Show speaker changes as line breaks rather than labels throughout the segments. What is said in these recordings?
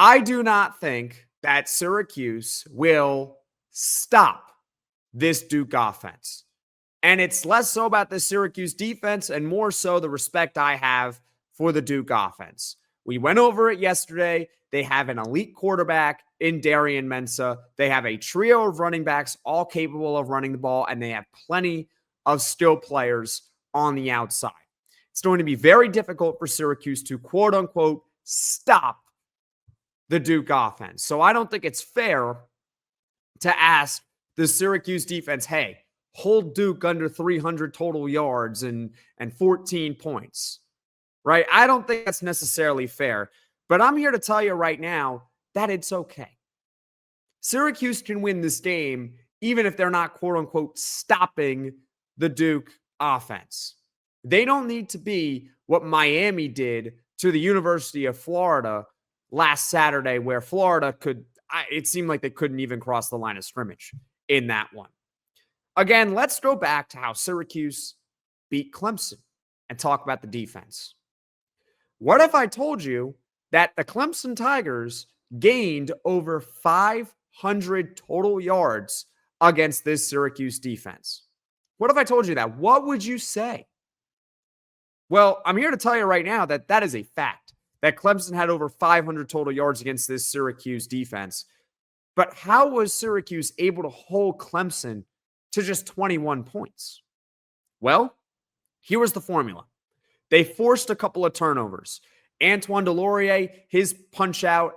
I do not think that Syracuse will stop this Duke offense. And it's less so about the Syracuse defense and more so the respect I have for the Duke offense. We went over it yesterday. They have an elite quarterback in Darian Mensah. They have a trio of running backs, all capable of running the ball, and they have plenty of skill players on the outside. It's going to be very difficult for Syracuse to, quote unquote, stop the Duke offense. So I don't think it's fair to ask the Syracuse defense, hey, hold Duke under 300 total yards and 14 points, right? I don't think that's necessarily fair, but I'm here to tell you right now that it's okay. Syracuse can win this game even if they're not, quote unquote, stopping the Duke offense. They don't need to be what Miami did to the University of Florida last Saturday, where Florida it seemed like they couldn't even cross the line of scrimmage in that one. Again, let's go back to how Syracuse beat Clemson and talk about the defense. What if I told you that the Clemson Tigers gained over 500 total yards against this Syracuse defense? What if I told you that? What would you say? Well, I'm here to tell you right now that that is a fact, that Clemson had over 500 total yards against this Syracuse defense. But how was Syracuse able to hold Clemson to just 21 points? Well, here was the formula. They forced a couple of turnovers. Antoine Delorier, his punch out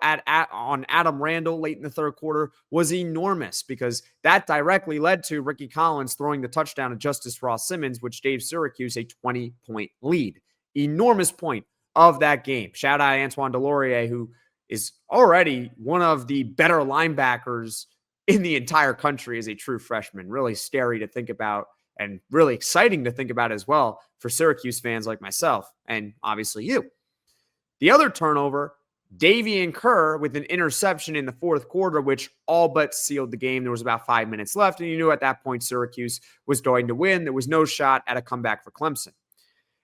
on Adam Randall late in the third quarter was enormous because that directly led to Rickie Collins throwing the touchdown to Justice Ross Simmons, which gave Syracuse a 20-point lead. Enormous point of that game. Shout out Antoine Delorier, who is already one of the better linebackers in the entire country as a true freshman. Really scary to think about and really exciting to think about as well for Syracuse fans like myself and obviously you. The other turnover, Davian Kerr with an interception in the fourth quarter, which all but sealed the game. There was about 5 minutes left, and you knew at that point Syracuse was going to win. There was no shot at a comeback for Clemson.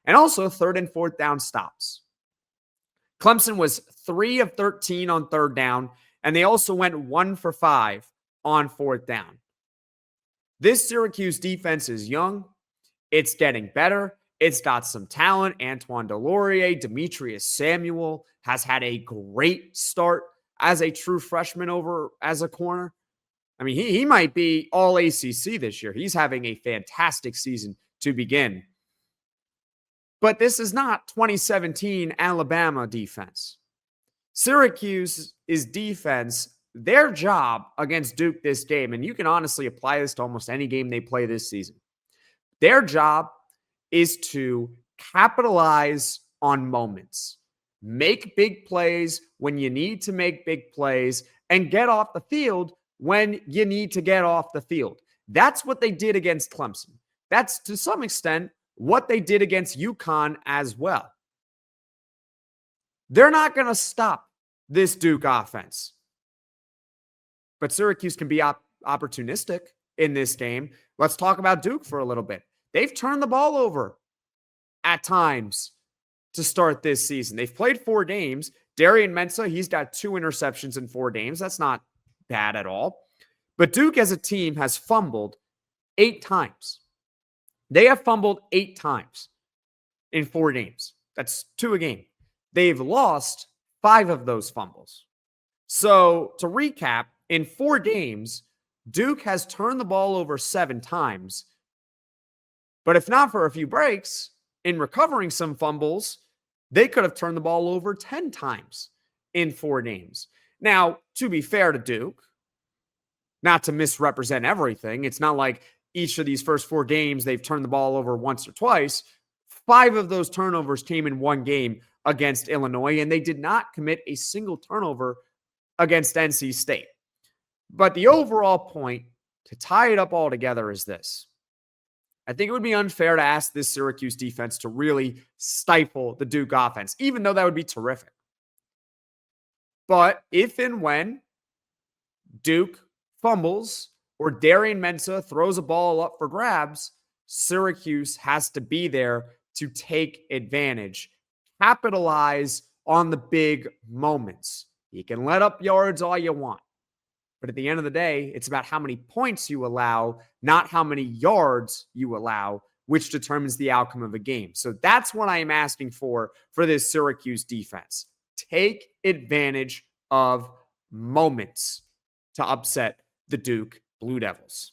And also third and fourth down stops. Clemson was 3 of 13 on third down, and they also went 1 for 5 on fourth down. This Syracuse defense is young. It's getting better. It's got some talent. Antoine Delorier, Demetrius Samuel has had a great start as a true freshman over as a corner. I mean, he might be all ACC this year. He's having a fantastic season to begin. But this is not 2017 Alabama defense. Syracuse's defense, their job against Duke this game, and you can honestly apply this to almost any game they play this season. Their job is to capitalize on moments, make big plays when you need to make big plays, and get off the field when you need to get off the field. That's what they did against Clemson. That's to some extent what they did against UConn as well. They're not going to stop this Duke offense. But Syracuse can be opportunistic in this game. Let's talk about Duke for a little bit. They've turned the ball over at times to start this season. They've played 4 games. Darian Mensah, he's got 2 interceptions in 4 games. That's not bad at all. But Duke as a team has fumbled 8 times. They have fumbled 8 times in 4 games. That's 2 a game. They've lost 5 of those fumbles. So to recap, in 4 games, Duke has turned the ball over 7 times. But if not for a few breaks, in recovering some fumbles, they could have turned the ball over 10 times in 4 games. Now, to be fair to Duke, not to misrepresent everything, it's not like each of these first 4 games they've turned the ball over once or twice. 5 of those turnovers came in 1 game against Illinois, and they did not commit a single turnover against NC State. But the overall point, to tie it up all together, is this. I think it would be unfair to ask this Syracuse defense to really stifle the Duke offense, even though that would be terrific. But if and when Duke fumbles or Darian Mensah throws a ball up for grabs, Syracuse has to be there to take advantage, capitalize on the big moments. You can let up yards all you want. But at the end of the day, it's about how many points you allow, not how many yards you allow, which determines the outcome of a game. So that's what I am asking for this Syracuse defense. Take advantage of moments to upset the Duke Blue Devils.